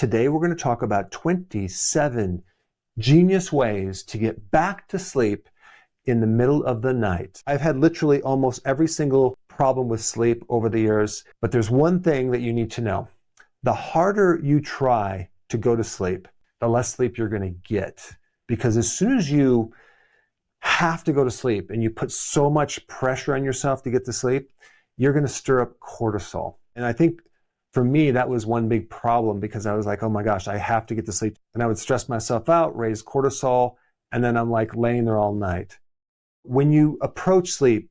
Today we're going to talk about 27 genius ways to get back to sleep in the middle of the night. I've had literally almost every single problem with sleep over the years, but there's one thing that you need to know. The harder you try to go to sleep, the less sleep you're going to get. Because as soon as you have to go to sleep and you put so much pressure on yourself to get to sleep, you're going to stir up cortisol. And I think for me, that was one big problem because I was like, oh my gosh, I have to get to sleep. And I would stress myself out, raise cortisol, and then I'm like laying there all night. When you approach sleep,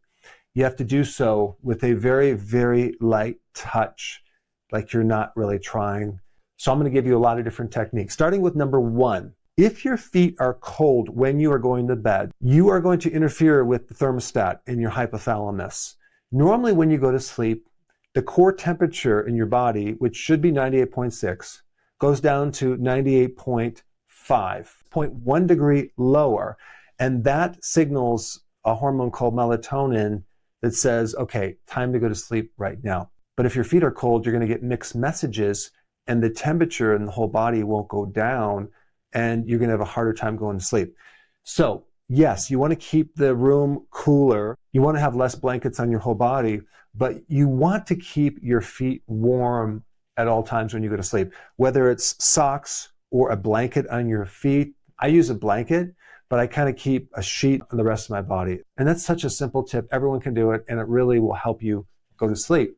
you have to do so with a very, very light touch, like you're not really trying. So I'm going to give you a lot of different techniques, starting with number one. If your feet are cold when you are going to bed, you are going to interfere with the thermostat in your hypothalamus. Normally when you go to sleep, the core temperature in your body, which should be 98.6, goes down to 98.5, 0.1 degree lower. And that signals a hormone called melatonin that says, okay, time to go to sleep right now. But if your feet are cold, you're going to get mixed messages and the temperature in the whole body won't go down and you're going to have a harder time going to sleep. So yes, you want to keep the room cooler. You want to have less blankets on your whole body, but you want to keep your feet warm at all times when you go to sleep, whether it's socks or a blanket on your feet. I use a blanket, but I kind of keep a sheet on the rest of my body. And that's such a simple tip. Everyone can do it, and it really will help you go to sleep.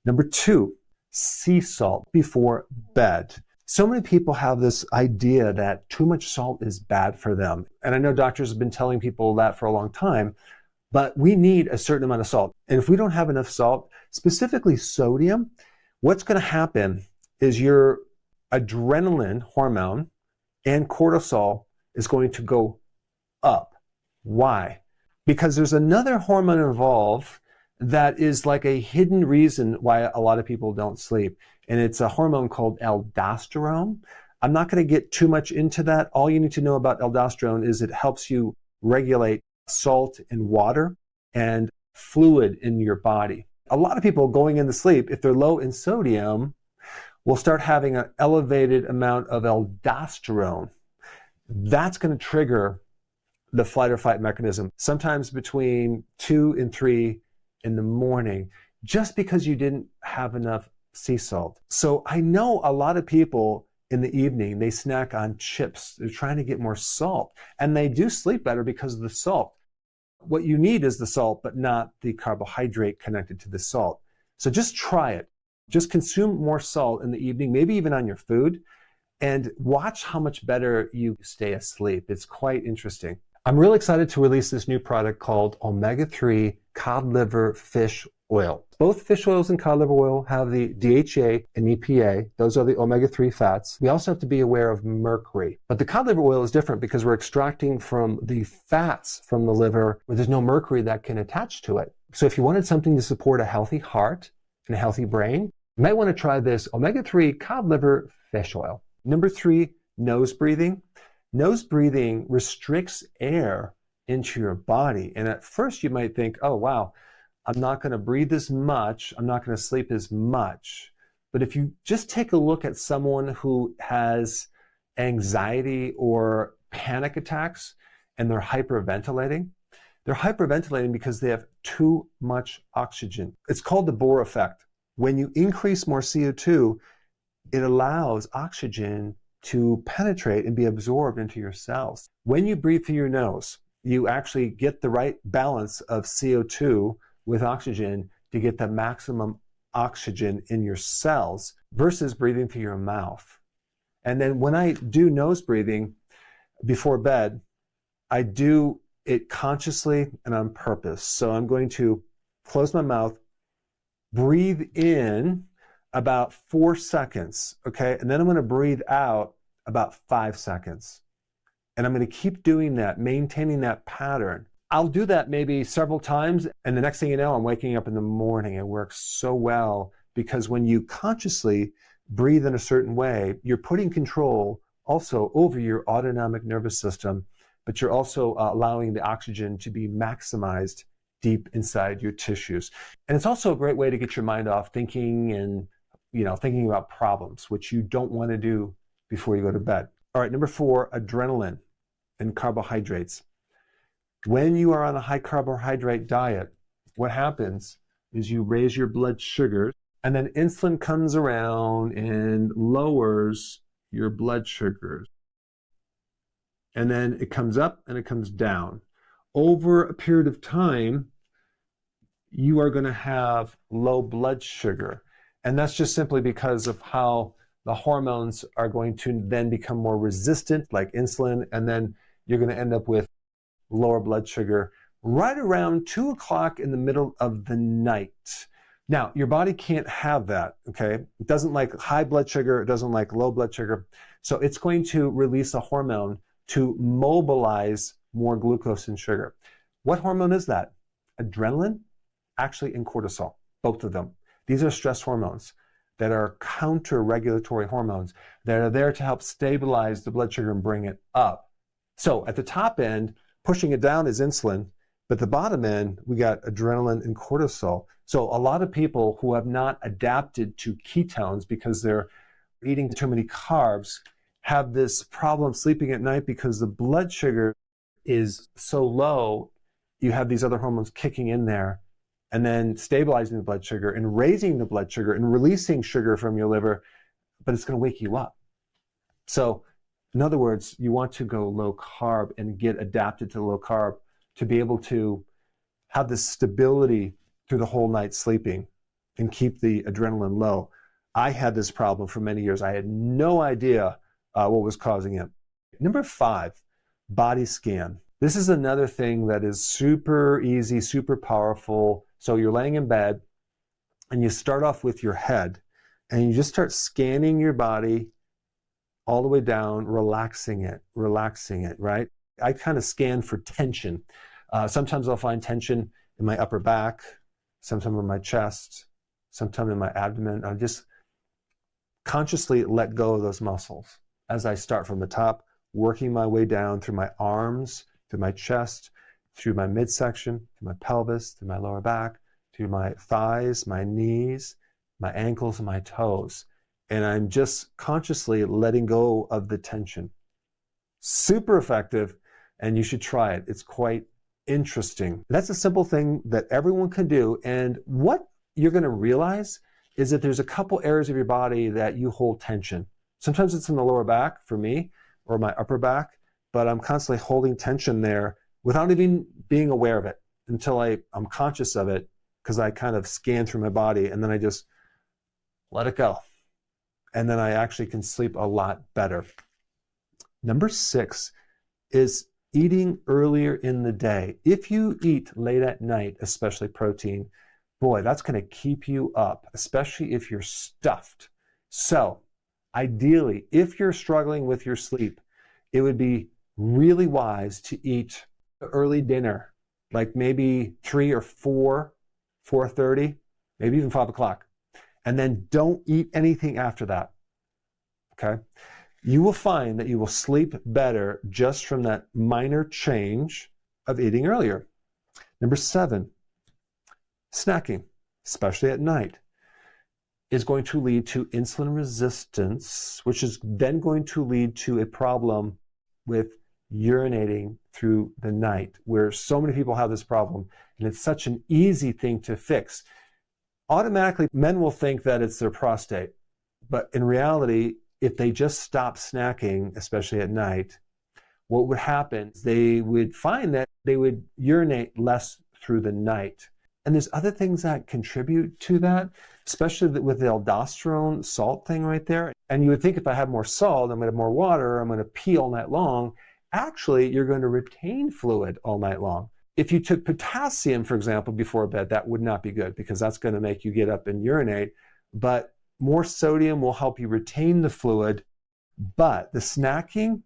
Number two, sea salt before bed. So many people have this idea that too much salt is bad for them. And I know doctors have been telling people that for a long time, but we need a certain amount of salt. And if we don't have enough salt, specifically sodium, what's going to happen is your adrenaline hormone and cortisol is going to go up. Why? Because there's another hormone involved that is like a hidden reason why a lot of people don't sleep. And it's a hormone called aldosterone. I'm not going to get too much into that. All you need to know about aldosterone is it helps you regulate salt and water and fluid in your body. A lot of people going into sleep, if they're low in sodium, will start having an elevated amount of aldosterone. That's going to trigger the flight or fight mechanism, sometimes between 2 and 3 in the morning, just because you didn't have enough sea salt. So I know a lot of people in the evening, they snack on chips. They're trying to get more salt, and they do sleep better because of the salt. What you need is the salt, but not the carbohydrate connected to the salt. So just try it. Just consume more salt in the evening, maybe even on your food, and watch how much better you stay asleep. It's quite interesting. I'm really excited to release this new product called omega-3 cod liver fish oil. Both fish oils and cod liver oil have the DHA and EPA. Those are the omega-3 fats. We also have to be aware of mercury. But the cod liver oil is different because we're extracting from the fats from the liver where there's no mercury that can attach to it. So if you wanted something to support a healthy heart and a healthy brain, you might want to try this omega-3 cod liver fish oil. Number 3, nose breathing. Nose breathing restricts air into your body. And at first you might think, oh, wow, I'm not going to breathe as much. I'm not going to sleep as much. But if you just take a look at someone who has anxiety or panic attacks and they're hyperventilating because they have too much oxygen. It's called the Bohr effect. When you increase more CO2, it allows oxygen to penetrate and be absorbed into your cells. When you breathe through your nose, you actually get the right balance of CO2 with oxygen to get the maximum oxygen in your cells versus breathing through your mouth. And then when I do nose breathing before bed, I do it consciously and on purpose. So I'm going to close my mouth, breathe in about 4 seconds, okay? And then I'm going to breathe out about 5 seconds. And I'm going to keep doing that, maintaining that pattern. I'll do that maybe several times, and the next thing you know, I'm waking up in the morning. It works so well because when you consciously breathe in a certain way, you're putting control also over your autonomic nervous system, but you're also allowing the oxygen to be maximized deep inside your tissues. And it's also a great way to get your mind off thinking and thinking about problems, which you don't want to do before you go to bed. All right, number 4, adrenaline and carbohydrates. When you are on a high carbohydrate diet, what happens is you raise your blood sugar, and then insulin comes around and lowers your blood sugars. And then it comes up and it comes down. Over a period of time, you are going to have low blood sugar. And that's just simply because of how the hormones are going to then become more resistant, like insulin, and then you're going to end up with lower blood sugar right around 2 o'clock in the middle of the night. Now, your body can't have that, okay? It doesn't like high blood sugar. It doesn't like low blood sugar. So it's going to release a hormone to mobilize more glucose and sugar. What hormone is that? Adrenaline, actually, and cortisol, both of them. These are stress hormones that are counter-regulatory hormones that are there to help stabilize the blood sugar and bring it up. So at the top end, pushing it down is insulin, but the bottom end, we got adrenaline and cortisol. So a lot of people who have not adapted to ketones because they're eating too many carbs have this problem sleeping at night because the blood sugar is so low. You have these other hormones kicking in there and then stabilizing the blood sugar and raising the blood sugar and releasing sugar from your liver, but it's going to wake you up. So in other words, you want to go low carb and get adapted to low carb to be able to have this stability through the whole night sleeping and keep the adrenaline low. I had this problem for many years. I had no idea what was causing it. Number 5, body scan. This is another thing that is super easy, super powerful. So you're laying in bed and you start off with your head and you just start scanning your body all the way down, relaxing it, right? I kind of scan for tension. Sometimes I'll find tension in my upper back, sometimes in my chest, sometimes in my abdomen. I'll just consciously let go of those muscles as I start from the top, working my way down through my arms, through my chest, through my midsection, through my pelvis, through my lower back, through my thighs, my knees, my ankles, and my toes. And I'm just consciously letting go of the tension. Super effective, and you should try it. It's quite interesting. That's a simple thing that everyone can do. And what you're going to realize is that there's a couple areas of your body that you hold tension. Sometimes it's in the lower back for me, or my upper back, but I'm constantly holding tension there without even being aware of it until I'm conscious of it, because I kind of scan through my body and then I just let it go. And then I actually can sleep a lot better. Number 6 is eating earlier in the day. If you eat late at night, especially protein, boy, that's going to keep you up, especially if you're stuffed. So ideally, if you're struggling with your sleep, it would be really wise to eat early dinner, like maybe 3 or 4, 4:30, maybe even 5 o'clock. And then don't eat anything after that, okay? You will find that you will sleep better just from that minor change of eating earlier. Number 7, snacking, especially at night, is going to lead to insulin resistance, which is then going to lead to a problem with urinating through the night, where so many people have this problem, and it's such an easy thing to fix. Automatically, men will think that it's their prostate, but in reality, if they just stop snacking, especially at night, what would happen is they would find that they would urinate less through the night. And there's other things that contribute to that, especially with the aldosterone salt thing right there. And you would think if I have more salt, I'm going to have more water, I'm going to pee all night long. Actually, you're going to retain fluid all night long. If you took potassium, for example, before bed, that would not be good because that's going to make you get up and urinate. But more sodium will help you retain the fluid. But the snacking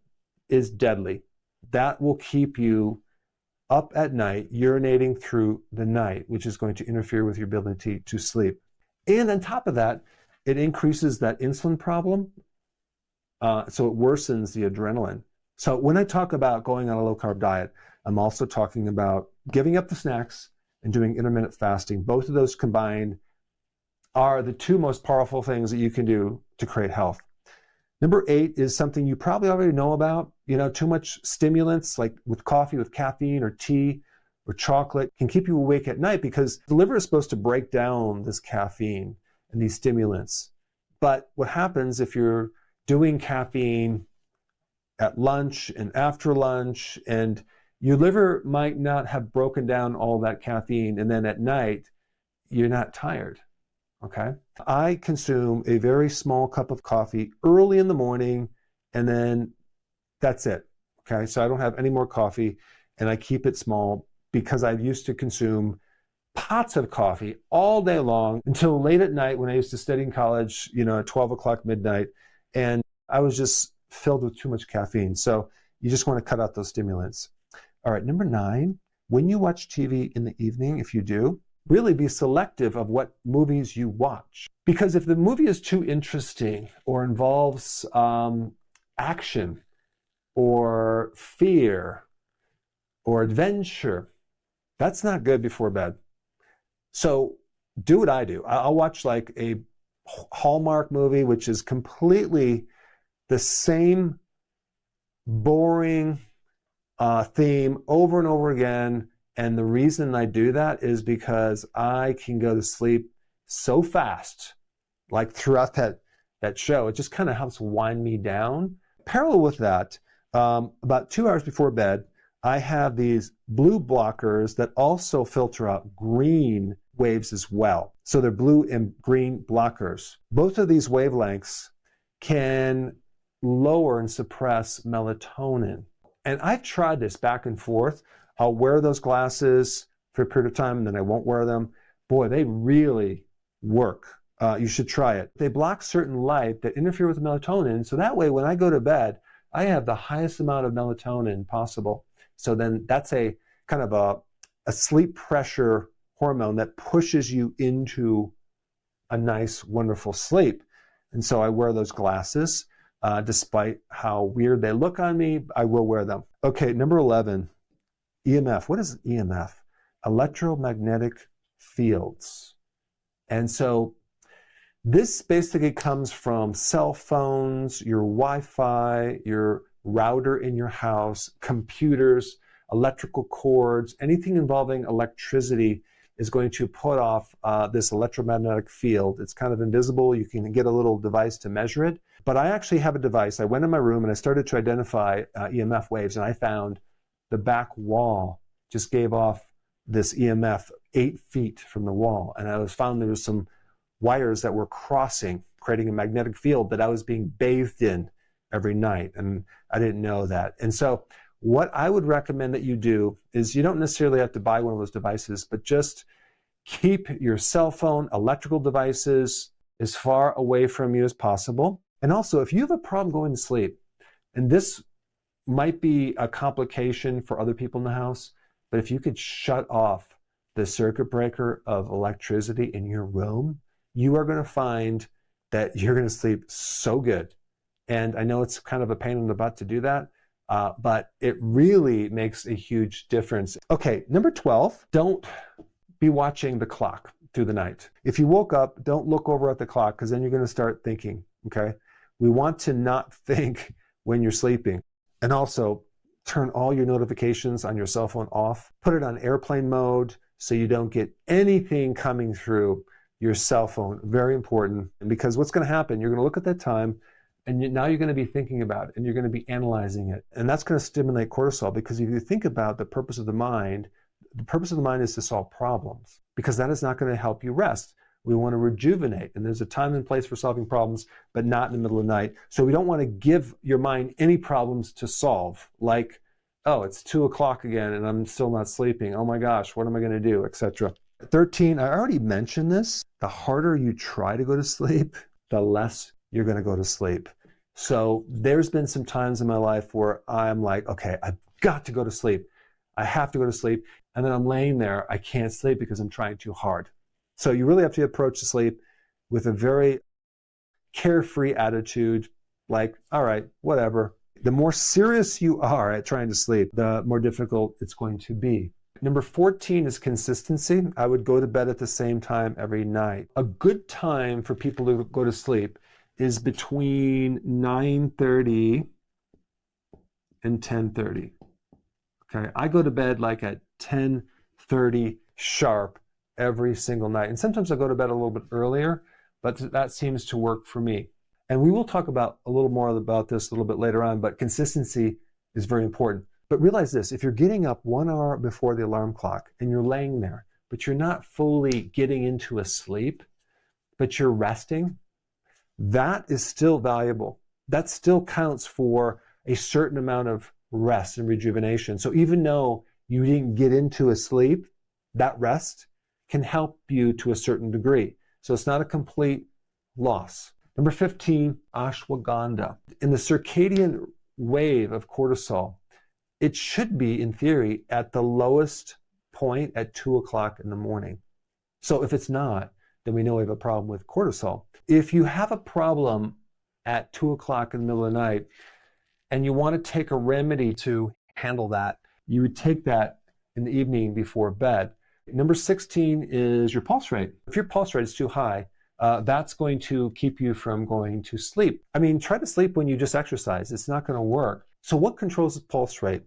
is deadly. That will keep you up at night, urinating through the night, which is going to interfere with your ability to sleep. And on top of that, it increases that insulin problem. So it worsens the adrenaline. So when I talk about going on a low carb diet, I'm also talking about giving up the snacks and doing intermittent fasting. Both of those combined are the two most powerful things that you can do to create health. Number 8 is something you probably already know about. You know, too much stimulants like with coffee, with caffeine or tea or chocolate can keep you awake at night because the liver is supposed to break down this caffeine and these stimulants. But what happens if you're doing caffeine at lunch and after lunch, and your liver might not have broken down all that caffeine, and then at night, you're not tired, okay? I consume a very small cup of coffee early in the morning, and then that's it, okay? So I don't have any more coffee, and I keep it small because I used to consume pots of coffee all day long until late at night when I used to study in college, you know, at 12 o'clock midnight, and I was just filled with too much caffeine. So you just want to cut out those stimulants. All right, number 9, when you watch TV in the evening, if you do, really be selective of what movies you watch. Because if the movie is too interesting or involves action or fear or adventure, that's not good before bed. So do what I do. I'll watch like a Hallmark movie, which is completely the same boring theme over and over again. And the reason I do that is because I can go to sleep so fast, like throughout that show. It just kind of helps wind me down. Parallel with that, about 2 hours before bed, I have these blue blockers that also filter out green waves as well. So they're blue and green blockers. Both of these wavelengths can lower and suppress melatonin. And I've tried this back and forth. I'll wear those glasses for a period of time and then I won't wear them. Boy, they really work. You should try it. They block certain light that interfere with melatonin. So that way, when I go to bed, I have the highest amount of melatonin possible. So then that's a kind of a sleep pressure hormone that pushes you into a nice, wonderful sleep. And so I wear those glasses. Despite how weird they look on me, I will wear them. Okay, number 11, EMF. What is EMF? Electromagnetic fields. And so this basically comes from cell phones, your Wi-Fi, your router in your house, computers, electrical cords, anything involving electricity is going to put off this electromagnetic field. It's kind of invisible. You can get a little device to measure it. But I actually have a device. I went in my room and I started to identify EMF waves, and I found the back wall just gave off this EMF 8 feet from the wall. And I found there was some wires that were crossing, creating a magnetic field that I was being bathed in every night. And I didn't know that. And so what I would recommend that you do is you don't necessarily have to buy one of those devices, but just keep your cell phone, electrical devices as far away from you as possible. And also, if you have a problem going to sleep, and this might be a complication for other people in the house, but if you could shut off the circuit breaker of electricity in your room, you are going to find that you're going to sleep so good. And I know it's kind of a pain in the butt to do that, but it really makes a huge difference. Okay, number 12, don't be watching the clock through the night. If you woke up, don't look over at the clock because then you're going to start thinking, okay? We want to not think when you're sleeping. And also, turn all your notifications on your cell phone off. Put it on airplane mode so you don't get anything coming through your cell phone. Very important. Because what's going to happen, you're going to look at that time, and now you're going to be thinking about it, and you're going to be analyzing it. And that's going to stimulate cortisol, because if you think about the purpose of the mind is to solve problems, because that is not going to help you rest. We want to rejuvenate, and there's a time and place for solving problems, but not in the middle of the night. So we don't want to give your mind any problems to solve, like, oh, it's 2 o'clock again and I'm still not sleeping. Oh my gosh, what am I going to do, etc. 13, I already mentioned this. The harder you try to go to sleep, the less you're going to go to sleep. So there's been some times in my life where I'm like, okay, I've got to go to sleep. I have to go to sleep. And then I'm laying there, I can't sleep because I'm trying too hard. So you really have to approach the sleep with a very carefree attitude, like, all right, whatever. The more serious you are at trying to sleep, the more difficult it's going to be. Number 14 is consistency. I would go to bed at the same time every night. A good time for people to go to sleep is between 9:30 and 10:30. Okay, I go to bed like at 10:30 sharp every single night. And sometimes I go to bed a little bit earlier, but that seems to work for me. And we will talk about a little more about this a little bit later on, but consistency is very important. But realize this, if you're getting up 1 hour before the alarm clock and you're laying there, but you're not fully getting into a sleep, but you're resting, that is still valuable. That still counts for a certain amount of rest and rejuvenation. So even though you didn't get into a sleep, that rest can help you to a certain degree. So it's not a complete loss. Number 15, ashwagandha. In the circadian wave of cortisol, it should be, in theory, at the lowest point at 2 o'clock in the morning. So if it's not, then we know we have a problem with cortisol. If you have a problem at 2 o'clock in the middle of the night and you want to take a remedy to handle that, you would take that in the evening before bed. Number 16 is your pulse rate. If your pulse rate is too high, that's going to keep you from going to sleep. I mean, try to sleep when you just exercise. It's not going to work. So what controls the pulse rate?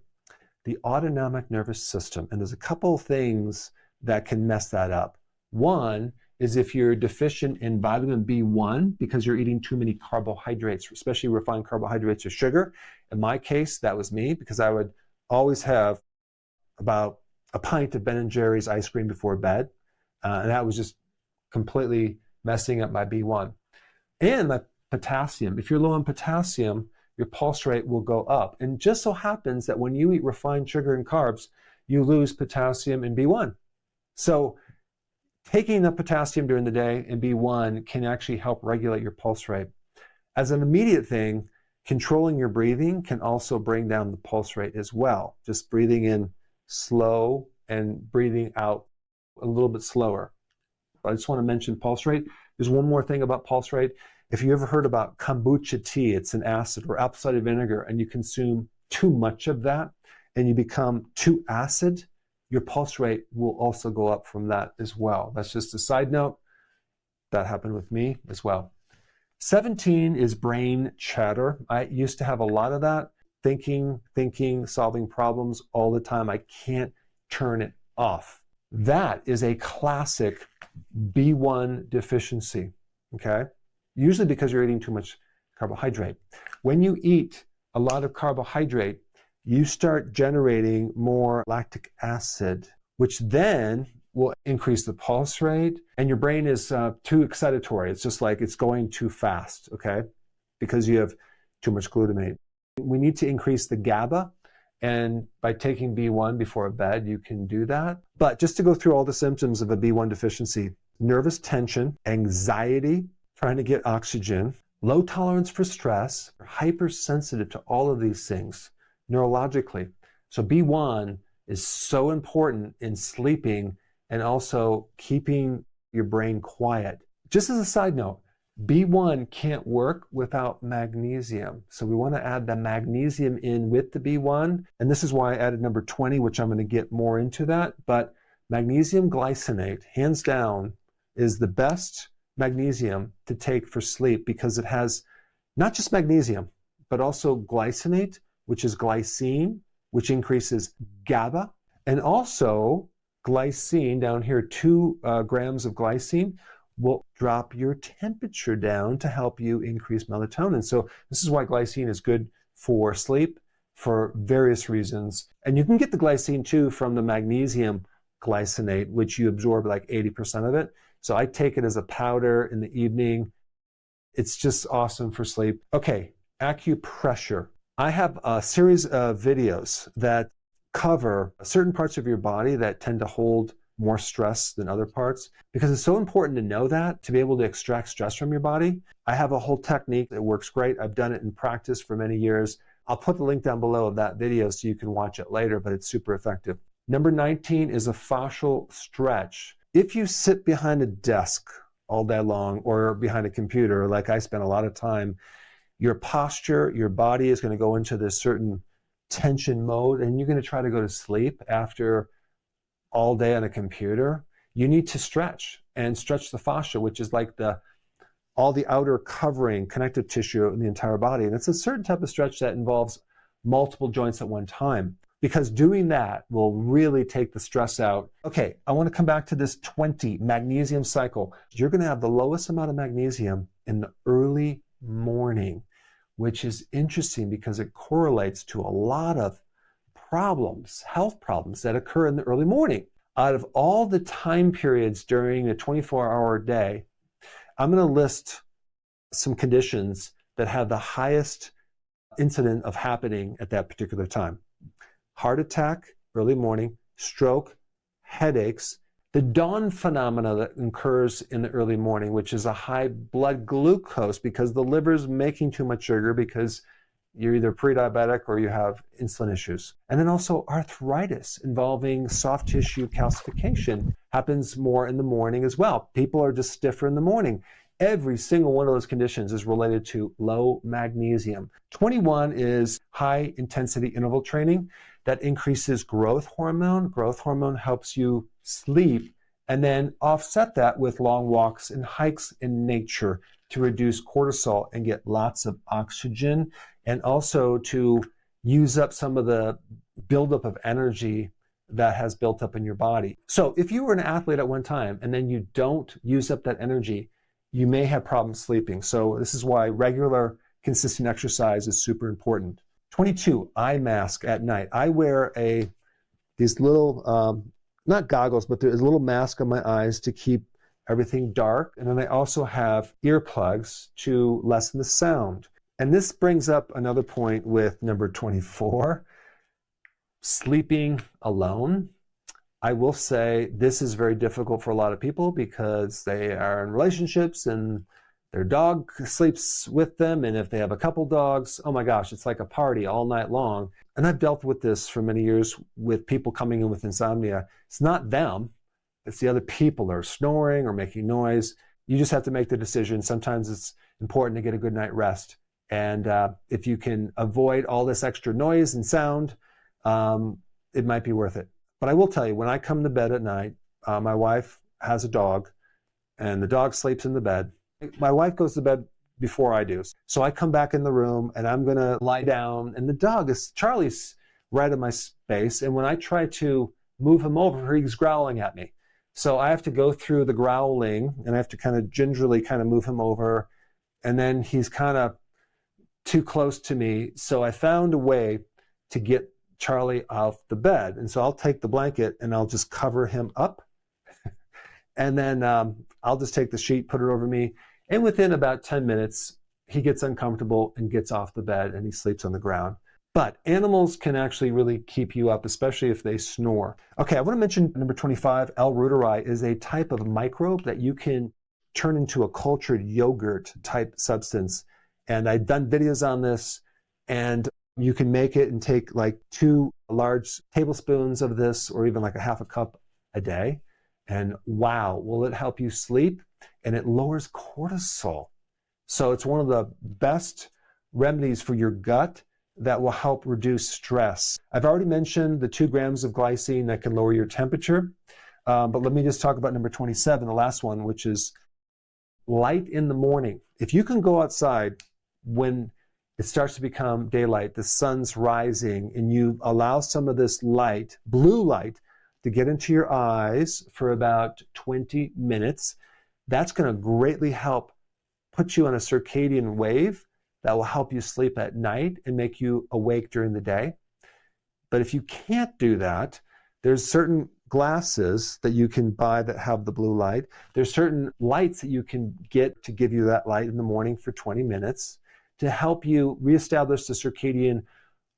The autonomic nervous system. And there's a couple of things that can mess that up. One is if you're deficient in vitamin B1 because you're eating too many carbohydrates, especially refined carbohydrates or sugar. In my case, that was me because I would always have about a pint of Ben & Jerry's ice cream before bed. And that was just completely messing up my B1. And my potassium. If you're low on potassium, your pulse rate will go up. And just so happens that when you eat refined sugar and carbs, you lose potassium and B1. So taking the potassium during the day and B1 can actually help regulate your pulse rate. As an immediate thing, controlling your breathing can also bring down the pulse rate as well. Just breathing in slow and breathing out a little bit slower. I just want to mention pulse rate. There's one more thing about pulse rate. If you ever heard about kombucha tea, it's an acid or apple cider vinegar, and you consume too much of that and you become too acid, your pulse rate will also go up from that as well. That's just a side note. That happened with me as well. 17 is brain chatter. I used to have a lot of that. Thinking, solving problems all the time. I can't turn it off. That is a classic B1 deficiency, okay? Usually because you're eating too much carbohydrate. When you eat a lot of carbohydrate, you start generating more lactic acid, which then will increase the pulse rate, and your brain is too excitatory. It's just like it's going too fast, okay? Because you have too much glutamate. We need to increase the GABA, and by taking B1 before bed, you can do that. But just to go through all the symptoms of a B1 deficiency: nervous tension, anxiety, trying to get oxygen, low tolerance for stress, hypersensitive to all of these things neurologically. So B1 is so important in sleeping and also keeping your brain quiet. Just as a side note, B1 can't work without magnesium. So we want to add the magnesium in with the B1. And this is why I added number 20, which I'm going to get more into that. But magnesium glycinate, hands down, is the best magnesium to take for sleep because it has not just magnesium, but also glycinate, which is glycine, which increases GABA, and also glycine down here, 2 grams of glycine will drop your temperature down to help you increase melatonin. So this is why glycine is good for sleep for various reasons. And you can get the glycine too from the magnesium glycinate, which you absorb like 80% of it. So I take it as a powder in the evening. It's just awesome for sleep. Okay, acupressure. I have a series of videos that cover certain parts of your body that tend to hold more stress than other parts, because it's so important to know that, to be able to extract stress from your body. I have a whole technique that works great. I've done it in practice for many years. I'll put the link down below of that video so you can watch it later, but it's super effective. Number 19 is a fascial stretch. If you sit behind a desk all day long or behind a computer, like I spend a lot of time, your posture, your body is going to go into this certain tension mode, and you're going to try to go to sleep after all day on a computer, you need to stretch and stretch the fascia, which is like all the outer covering connective tissue in the entire body. And it's a certain type of stretch that involves multiple joints at one time, because doing that will really take the stress out. Okay, I want to come back to this 20 magnesium cycle. You're going to have the lowest amount of magnesium in the early morning, which is interesting because it correlates to a lot of problems, health problems that occur in the early morning. Out of all the time periods during a 24-hour day, I'm going to list some conditions that have the highest incident of happening at that particular time. Heart attack, early morning, stroke, headaches, the dawn phenomena that occurs in the early morning, which is a high blood glucose because the liver's making too much sugar because you're either pre-diabetic or you have insulin issues. And then also arthritis involving soft tissue calcification happens more in the morning as well. People are just stiffer in the morning. Every single one of those conditions is related to low magnesium. 21 is high intensity interval training that increases growth hormone. Growth hormone helps you sleep, and then offset that with long walks and hikes in nature to reduce cortisol and get lots of oxygen, and also to use up some of the buildup of energy that has built up in your body. So if you were an athlete at one time and then you don't use up that energy, you may have problems sleeping. So this is why regular, consistent exercise is super important. 22, eye mask at night. I wear these little, not goggles, but there's a little mask on my eyes to keep everything dark. And then I also have earplugs to lessen the sound. And this brings up another point with number 24, sleeping alone. I will say this is very difficult for a lot of people because they are in relationships and their dog sleeps with them. And if they have a couple dogs, oh my gosh, it's like a party all night long. And I've dealt with this for many years with people coming in with insomnia. It's not them, it's the other people that are snoring or making noise. You just have to make the decision. Sometimes it's important to get a good night rest. And if you can avoid all this extra noise and sound, it might be worth it. But I will tell you, when I come to bed at night, my wife has a dog, and the dog sleeps in the bed. My wife goes to bed before I do. So I come back in the room, and I'm going to lie down, and the dog Charlie's right in my space, and when I try to move him over, he's growling at me. So I have to go through the growling, and I have to kind of gingerly kind of move him over, and then he's kind of too close to me. So I found a way to get Charlie off the bed. And so I'll take the blanket and I'll just cover him up. And then I'll just take the sheet, put it over me. And within about 10 minutes, he gets uncomfortable and gets off the bed and he sleeps on the ground. But animals can actually really keep you up, especially if they snore. Okay, I want to mention number 25, L. reuteri is a type of microbe that you can turn into a cultured yogurt type substance. And I've done videos on this, and you can make it and take like 2 large tablespoons of this, or even like a half a cup a day. And wow, will it help you sleep? And it lowers cortisol. So it's one of the best remedies for your gut that will help reduce stress. I've already mentioned the 2 grams of glycine that can lower your temperature. But let me just talk about number 27, the last one, which is light in the morning. If you can go outside when it starts to become daylight, the sun's rising, and you allow some of this light, blue light, to get into your eyes for about 20 minutes, that's going to greatly help put you on a circadian wave that will help you sleep at night and make you awake during the day. But if you can't do that, there's certain glasses that you can buy that have the blue light. There's certain lights that you can get to give you that light in the morning for 20 minutes. To help you reestablish the circadian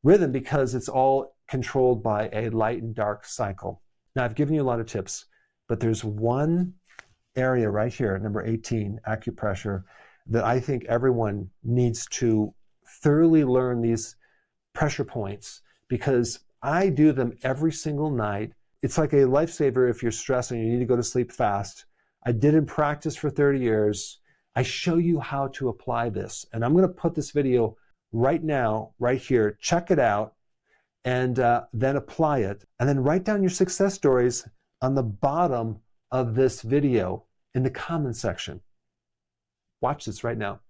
rhythm, because it's all controlled by a light and dark cycle. Now, I've given you a lot of tips, but there's one area right here, number 18, acupressure, that I think everyone needs to thoroughly learn these pressure points, because I do them every single night. It's like a lifesaver if you're stressed and you need to go to sleep fast. I did in practice for 30 years. I show you how to apply this. And I'm going to put this video right now, right here. Check it out, and then apply it. And then write down your success stories on the bottom of this video in the comment section. Watch this right now.